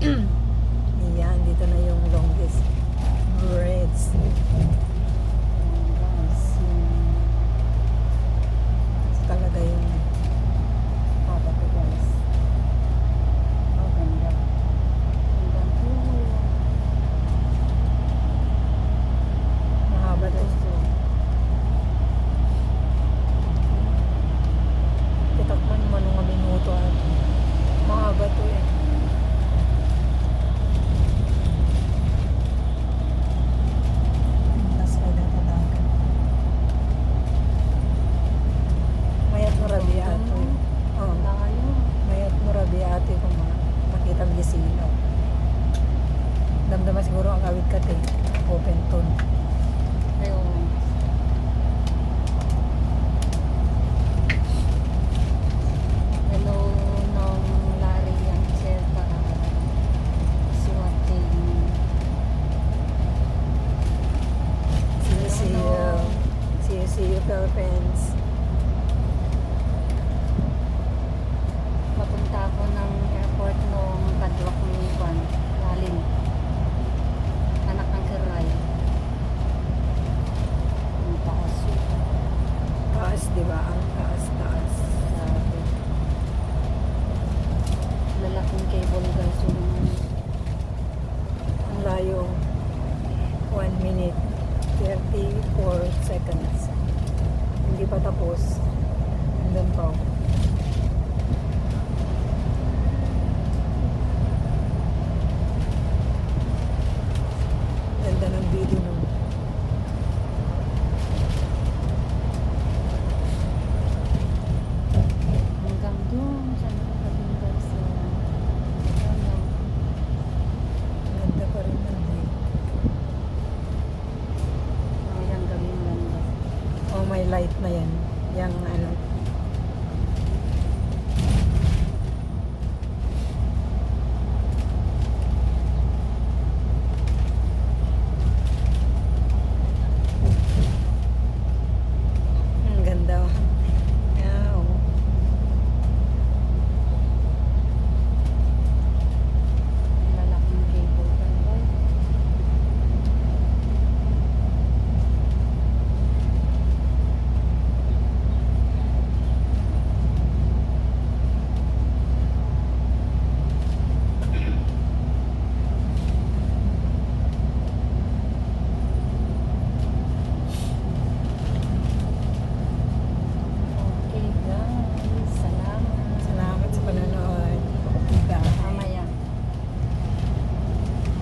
Yan, dito na yung longest bridge. Talaga yung haba to guys. Oh, ganda. Hanggang po. Mahaba to. Titakman mo nung minuto at mahaba to eh. Mayat murabi ato. Oh. Mayat murabi ato kung makita ang gisino. Damdaman siguro ang awit ka te. Open tone.